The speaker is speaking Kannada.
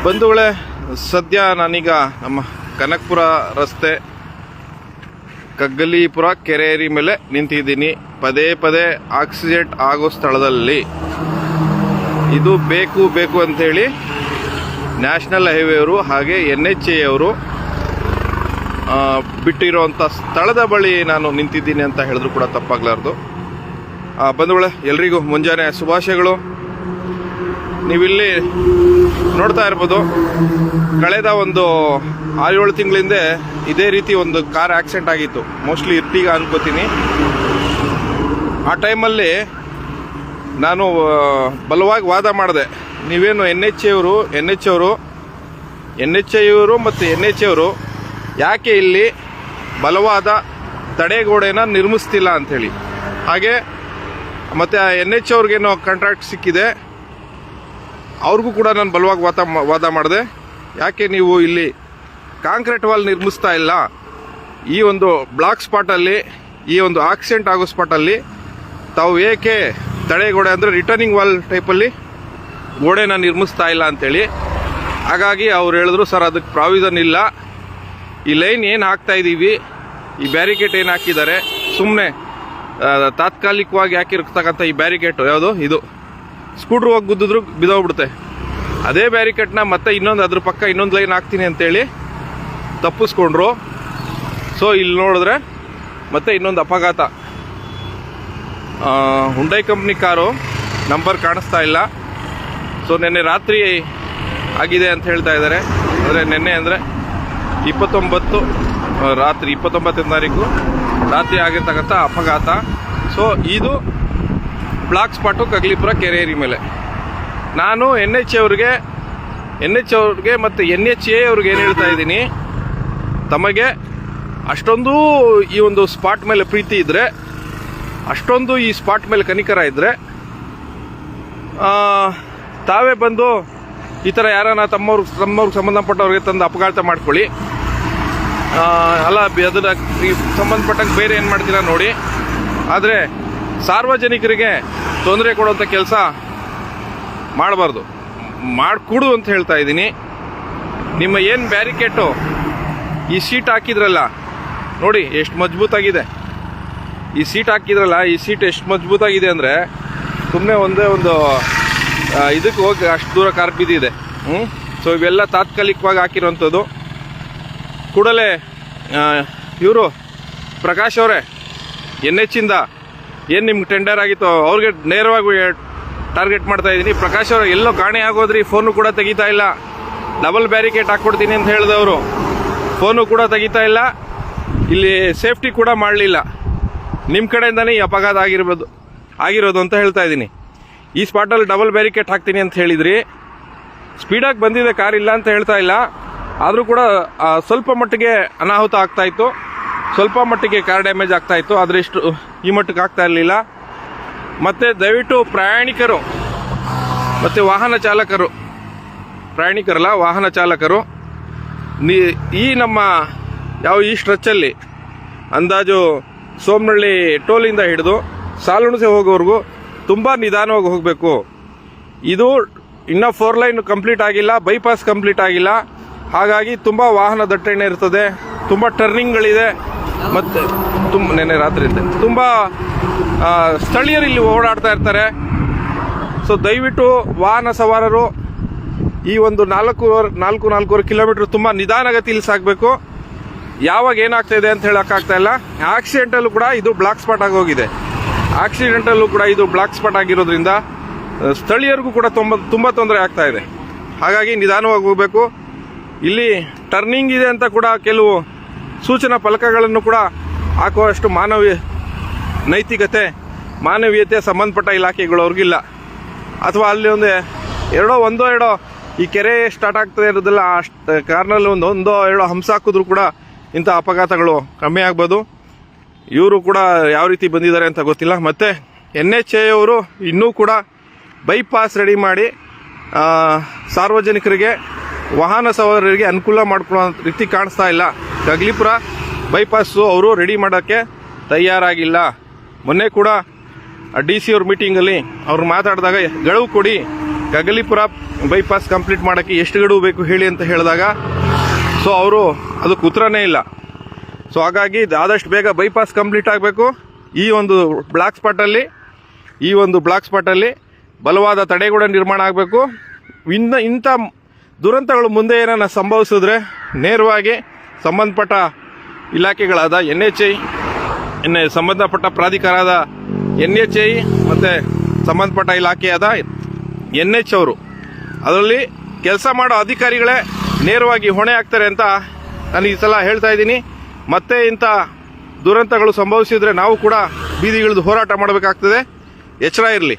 ಬಂಧುಗಳೇ, ಸದ್ಯ ನಾನೀಗ ನಮ್ಮ ಕನಕಪುರ ರಸ್ತೆ ಕಗ್ಗಲೀಪುರ ಕೆರೇರಿ ಮೇಲೆ ನಿಂತಿದ್ದೀನಿ. ಪದೇ ಪದೇ ಆಕ್ಸಿಡೆಂಟ್ ಆಗೋ ಸ್ಥಳದಲ್ಲಿ ಇದು ಬೇಕು ಬೇಕು ಅಂಥೇಳಿ ನ್ಯಾಷನಲ್ ಹೈವೇ ಅವರು ಹಾಗೆ NHAI ಅವರು ಬಿಟ್ಟಿರೋಂಥ ಸ್ಥಳದ ಬಳಿ ನಾನು ನಿಂತಿದ್ದೀನಿ ಅಂತ ಹೇಳಿದ್ರು ಕೂಡ ತಪ್ಪಾಗಲಾರ್ದು. ಬಂಧುಗಳೇ, ಎಲ್ರಿಗೂ ಮುಂಜಾನೆ ಶುಭಾಶಯಗಳು. ನೀವಿಲ್ಲಿ ನೋಡ್ತಾ ಇರ್ಬೋದು, ಕಳೆದ ಒಂದು 6-7 ತಿಂಗಳಿಂದ ಇದೇ ರೀತಿ ಒಂದು ಕಾರ್ ಆಕ್ಸಿಡೆಂಟ್ ಆಗಿತ್ತು. ಮೋಸ್ಟ್ಲಿ ಇರ್ತೀಗ ಅನ್ಕೋತೀನಿ. ಆ ಟೈಮಲ್ಲಿ ನಾನು ಬಲವಾಗಿ ವಾದ ಮಾಡಿದೆ. ನೀವೇನು NHAI ಅವರು ಮತ್ತು NHAI ಅವರು ಯಾಕೆ ಇಲ್ಲಿ ಬಲವಾದ ತಡೆಗೋಡೆನ ನಿರ್ಮಿಸ್ತಿಲ್ಲ ಅಂಥೇಳಿ. ಹಾಗೆ ಮತ್ತು NHAI ಅವ್ರಿಗೇನೋ ಕಾಂಟ್ರಾಕ್ಟ್ ಸಿಕ್ಕಿದೆ, ಅವ್ರಿಗೂ ಕೂಡ ನಾನು ಬಲವಾಗಿ ವಾದ ಮಾಡಿದೆ. ಯಾಕೆ ನೀವು ಇಲ್ಲಿ ಕಾಂಕ್ರೀಟ್ ವಾಲ್ ನಿರ್ಮಿಸ್ತಾ ಇಲ್ಲ? ಈ ಒಂದು ಬ್ಲಾಕ್ ಸ್ಪಾಟಲ್ಲಿ, ಈ ಒಂದು ಆಕ್ಸಿಡೆಂಟ್ ಆಗೋ ಸ್ಪಾಟಲ್ಲಿ ತಾವು ಏಕೆ ತಡೆಗೋಡೆ ಅಂದರೆ ರಿಟರ್ನಿಂಗ್ ವಾಲ್ ಟೈಪಲ್ಲಿ ಗೋಡೆನ ನಿರ್ಮಿಸ್ತಾ ಇಲ್ಲ ಅಂಥೇಳಿ. ಹಾಗಾಗಿ ಅವ್ರು ಹೇಳಿದ್ರು, ಸರ್ ಅದಕ್ಕೆ ಪ್ರಾವಿಷನ್ ಇಲ್ಲ, ಈ ಲೈನ್ ಏನು ಹಾಕ್ತಾ ಇದ್ದೀವಿ, ಈ ಬ್ಯಾರಿಕೇಡ್ ಏನು ಹಾಕಿದ್ದಾರೆ, ಸುಮ್ಮನೆ ತಾತ್ಕಾಲಿಕವಾಗಿ ಹಾಕಿರ್ತಕ್ಕಂಥ ಈ ಬ್ಯಾರಿಕೇಟು ಯಾವುದು ಇದು ಸ್ಕೂಟ್ರ್ ಹೋಗಿ ಗುದ್ದಿದ್ರು ಬಿದ್ದೋಗ್ಬಿಡುತ್ತೆ. ಅದೇ ಬ್ಯಾರಿಕೇಡ್ನ ಮತ್ತೆ ಅದ್ರ ಪಕ್ಕ ಇನ್ನೊಂದು ಲೈನ್ ಹಾಕ್ತೀನಿ ಅಂತೇಳಿ ತಪ್ಪಿಸ್ಕೊಂಡ್ರು. ಸೊ ಇಲ್ಲಿ ನೋಡಿದ್ರೆ ಮತ್ತೆ ಇನ್ನೊಂದು ಅಪಘಾತ. ಹುಂಡೈ ಕಂಪ್ನಿ ಕಾರು ನಂಬರ್ ಕಾಣಿಸ್ತಾ ಇಲ್ಲ. ಸೊ ನಿನ್ನೆ ರಾತ್ರಿ ಆಗಿದೆ ಅಂತ ಹೇಳ್ತಾ ಇದ್ದಾರೆ. ಅಂದರೆ ನಿನ್ನೆ ಅಂದರೆ 29 ರಾತ್ರಿ 29ನೇ ತಾರೀಕು ರಾತ್ರಿ ಆಗಿರ್ತಕ್ಕಂಥ ಅಪಘಾತ. ಸೊ ಇದು ಬ್ಲಾಕ್ ಸ್ಪಾಟು ಕಗ್ಗಲೀಪುರ ಕೆರೇರಿ ಮೇಲೆ. ನಾನು NHAI ಅವ್ರಿಗೆ ಮತ್ತು NHAI ಅವ್ರಿಗೆ ಏನು ಹೇಳ್ತಾ ಇದ್ದೀನಿ, ತಮಗೆ ಅಷ್ಟೊಂದು ಈ ಒಂದು ಸ್ಪಾಟ್ ಮೇಲೆ ಪ್ರೀತಿ ಇದ್ದರೆ, ಅಷ್ಟೊಂದು ಈ ಸ್ಪಾಟ್ ಮೇಲೆ ಕನಿಕರ ಇದ್ದರೆ, ತಾವೇ ಬಂದು ಈ ಥರ ಯಾರನ್ನ ತಮ್ಮವ್ರಿಗೆ ಸಂಬಂಧಪಟ್ಟವ್ರಿಗೆ ತಂದು ಅಪಘಾತ ಮಾಡ್ಕೊಳ್ಳಿ. ಅಲ್ಲ, ಅದನ್ನ ಸಂಬಂಧಪಟ್ಟಂಗೆ ಬೇರೆ ಏನು ಮಾಡ್ತೀರಾ ನೋಡಿ. ಆದರೆ ಸಾರ್ವಜನಿಕರಿಗೆ ತೊಂದರೆ ಕೊಡುವಂಥ ಕೆಲಸ ಮಾಡಬಾರ್ದು, ಮಾಡಿಕೊಡು ಅಂತ ಹೇಳ್ತಾ ಇದ್ದೀನಿ. ನಿಮ್ಮ ಏನು ಬ್ಯಾರಿಕೇಟು ಈ ಸೀಟ್ ಹಾಕಿದ್ರಲ್ಲ ನೋಡಿ ಎಷ್ಟು ಮಜಬೂತಾಗಿದೆ. ಈ ಸೀಟ್ ಹಾಕಿದ್ರಲ್ಲ, ಈ ಸೀಟ್ ಎಷ್ಟು ಮಜಬೂತಾಗಿದೆ ಅಂದರೆ ಸುಮ್ಮನೆ ಒಂದೇ ಒಂದು ಇದಕ್ಕೆ ಹೋಗಿ ಅಷ್ಟು ದೂರ ಕಾರ್ ಬಿದ್ದಿದೆ. ಸೊ ಇವೆಲ್ಲ ತಾತ್ಕಾಲಿಕವಾಗಿ ಹಾಕಿರೋಂಥದ್ದು. ಕೂಡಲೇ ಇವರು ಪ್ರಕಾಶ್ ಅವರೇ, NHAI ಏನು ನಿಮ್ಗೆ ಟೆಂಡರ್ ಆಗಿತ್ತು ಅವ್ರಿಗೆ ನೇರವಾಗಿ ಟಾರ್ಗೆಟ್ ಮಾಡ್ತಾ ಇದ್ದೀನಿ. ಪ್ರಕಾಶ್ ಅವರು ಎಲ್ಲೋ ಕಾಣೆ ಆಗೋದ್ರಿ, ಫೋನು ಕೂಡ ತೆಗಿತಾ ಇಲ್ಲ. ಡಬಲ್ ಬ್ಯಾರಿಕೇಡ್ ಹಾಕ್ಕೊಡ್ತೀನಿ ಅಂತ ಹೇಳಿದವರು ಫೋನು ಕೂಡ ತೆಗಿತಾ ಇಲ್ಲ, ಇಲ್ಲಿ ಸೇಫ್ಟಿ ಕೂಡ ಮಾಡಲಿಲ್ಲ. ನಿಮ್ಮ ಕಡೆಯಿಂದನೇ ಈ ಅಪಘಾತ ಆಗಿರೋದು ಅಂತ ಹೇಳ್ತಾ ಇದ್ದೀನಿ. ಈ ಸ್ಪಾಟಲ್ಲಿ ಡಬಲ್ ಬ್ಯಾರಿಕೇಡ್ ಹಾಕ್ತೀನಿ ಅಂತ ಹೇಳಿದ್ರಿ. ಸ್ಪೀಡಾಗಿ ಬಂದಿದೆ ಕಾರ್, ಇಲ್ಲ ಅಂತ ಹೇಳ್ತಾ ಇಲ್ಲ. ಆದರೂ ಕೂಡ ಸ್ವಲ್ಪ ಮಟ್ಟಿಗೆ ಅನಾಹುತ ಆಗ್ತಾಯಿತ್ತು, ಸ್ವಲ್ಪ ಮಟ್ಟಿಗೆ ಕಾರ್ ಡ್ಯಾಮೇಜ್ ಆಗ್ತಾಯಿತ್ತು. ಆದರೆ ಇಷ್ಟು ಈ ಮಟ್ಟಕ್ಕೆ ಆಗ್ತಾ ಇರಲಿಲ್ಲ. ಮತ್ತು ದಯವಿಟ್ಟು ಪ್ರಯಾಣಿಕರು ಮತ್ತು ವಾಹನ ಚಾಲಕರು, ಪ್ರಯಾಣಿಕರಲ್ಲ ವಾಹನ ಚಾಲಕರು, ಈ ನಮ್ಮ ಈ ಸ್ಟ್ರೆಚ್ಚಲ್ಲಿ ಅಂದಾಜು ಸೋಮನಹಳ್ಳಿ ಟೋಲಿಂದ ಹಿಡಿದು ಸಾಲುಣಸೆ ಹೋಗೋವರೆಗೂ ತುಂಬ ನಿಧಾನವಾಗಿ ಹೋಗಬೇಕು. ಇದು ಇನ್ನೂ 4 ಲೈನ್ ಕಂಪ್ಲೀಟ್ ಆಗಿಲ್ಲ, ಬೈಪಾಸ್ ಕಂಪ್ಲೀಟ್ ಆಗಿಲ್ಲ. ಹಾಗಾಗಿ ತುಂಬ ವಾಹನ ದಟ್ಟಣೆ ಇರ್ತದೆ, ತುಂಬ ಟರ್ನಿಂಗ್ಗಳಿದೆ. ಮತ್ತು ನೆನ್ನೆ ರಾತ್ರಿ ತುಂಬ ಸ್ಥಳೀಯರು ಇಲ್ಲಿ ಓಡಾಡ್ತಾ ಇರ್ತಾರೆ. ಸೊ ದಯವಿಟ್ಟು ವಾಹನ ಸವಾರರು ಈ ಒಂದು 4-4.5 ಕಿಲೋಮೀಟ್ರ್ ತುಂಬ ನಿಧಾನಗತಿಯಲ್ಲಿ ಸಾಗಬೇಕು. ಯಾವಾಗ ಏನಾಗ್ತಾ ಇದೆ ಅಂತ ಹೇಳೋಕ್ಕಾಗ್ತಾ ಇಲ್ಲ. ಆಕ್ಸಿಡೆಂಟಲ್ಲೂ ಕೂಡ ಇದು ಬ್ಲಾಕ್ ಸ್ಪಾಟ್ ಆಗೋಗಿದೆ. ಆಕ್ಸಿಡೆಂಟಲ್ಲೂ ಕೂಡ ಇದು ಬ್ಲಾಕ್ ಸ್ಪಾಟ್ ಆಗಿರೋದ್ರಿಂದ ಸ್ಥಳೀಯರಿಗೂ ಕೂಡ ತುಂಬ ತೊಂದರೆ ಆಗ್ತಾ ಇದೆ. ಹಾಗಾಗಿ ನಿಧಾನವಾಗಿ ಹೋಗಬೇಕು. ಇಲ್ಲಿ ಟರ್ನಿಂಗ್ ಇದೆ ಅಂತ ಕೂಡ ಕೆಲವು ಸೂಚನಾ ಫಲಕಗಳನ್ನು ಕೂಡ ಹಾಕುವಷ್ಟು ನೈತಿಕತೆ ಮಾನವೀಯತೆ ಸಂಬಂಧಪಟ್ಟ ಇಲಾಖೆಗಳು ಅವ್ರಿಗಿಲ್ಲ. ಅಥವಾ ಅಲ್ಲಿ ಒಂದೋ ಎರಡೋ ಈ ಕೆರೆ ಸ್ಟಾರ್ಟ್ ಆಗ್ತದೆ ಇರೋದಿಲ್ಲ, ಅಷ್ಟು ಕಾರ್ನಲ್ಲಿ ಒಂದೋ ಎರಡೋ ಹಂಸ ಹಾಕಿದ್ರು ಕೂಡ ಇಂಥ ಅಪಘಾತಗಳು ಕಮ್ಮಿ ಆಗ್ಬೋದು. ಇವರು ಕೂಡ ಯಾವ ರೀತಿ ಬಂದಿದ್ದಾರೆ ಅಂತ ಗೊತ್ತಿಲ್ಲ. ಮತ್ತು NHAI ಅವರು ಇನ್ನೂ ಕೂಡ ಬೈಪಾಸ್ ರೆಡಿ ಮಾಡಿ ಸಾರ್ವಜನಿಕರಿಗೆ, ವಾಹನ ಸವಾರರಿಗೆ ಅನುಕೂಲ ಮಾಡ್ಕೊಳ್ಳೋ ರೀತಿ ಕಾಣಿಸ್ತಾ ಇಲ್ಲ. ಕಗ್ಗಲೀಪುರ ಬೈಪಾಸು ಅವರು ರೆಡಿ ಮಾಡೋಕ್ಕೆ ತಯಾರಾಗಿಲ್ಲ. ಮೊನ್ನೆ ಕೂಡ DC ಅವ್ರ ಮೀಟಿಂಗಲ್ಲಿ ಅವ್ರು ಮಾತಾಡಿದಾಗ ಗಡುವು ಕೊಡಿ, ಗಗಲಿಪುರ ಬೈಪಾಸ್ ಕಂಪ್ಲೀಟ್ ಮಾಡೋಕ್ಕೆ ಎಷ್ಟು ಗಡುವು ಬೇಕು ಹೇಳಿ ಅಂತ ಹೇಳಿದಾಗ ಸೊ ಅವರು ಅದಕ್ಕೆ ಉತ್ತರನೇ ಇಲ್ಲ. ಸೊ ಹಾಗಾಗಿ ಆದಷ್ಟು ಬೇಗ ಬೈಪಾಸ್ ಕಂಪ್ಲೀಟ್ ಆಗಬೇಕು. ಈ ಒಂದು ಬ್ಲಾಕ್ ಸ್ಪಾಟಲ್ಲಿ ಬಲವಾದ ತಡೆಗೋಡೆ ನಿರ್ಮಾಣ ಆಗಬೇಕು. ಇಂಥ ದುರಂತಗಳು ಮುಂದೆ ಏನಾರ ಸಂಭವಿಸಿದ್ರೆ ನೇರವಾಗಿ ಸಂಬಂಧಪಟ್ಟ ಇಲಾಖೆಗಳಾದ NHAI, ಸಂಬಂಧಪಟ್ಟ ಪ್ರಾಧಿಕಾರದ NHAI ಮತ್ತು ಸಂಬಂಧಪಟ್ಟ ಇಲಾಖೆಯಾದ NH ಅವರು ಅದರಲ್ಲಿ ಕೆಲಸ ಮಾಡೋ ಅಧಿಕಾರಿಗಳೇ ನೇರವಾಗಿ ಹೊಣೆ ಆಗ್ತಾರೆ ಅಂತ ನಾನು ಈ ಸಲ ಹೇಳ್ತಾ ಇದ್ದೀನಿ. ಮತ್ತೆ ಇಂಥ ದುರಂತಗಳು ಸಂಭವಿಸಿದರೆ ನಾವು ಕೂಡ ಬೀದಿಗಿಳಿದು ಹೋರಾಟ ಮಾಡಬೇಕಾಗ್ತದೆ. ಎಚ್ಚರ ಇರಲಿ.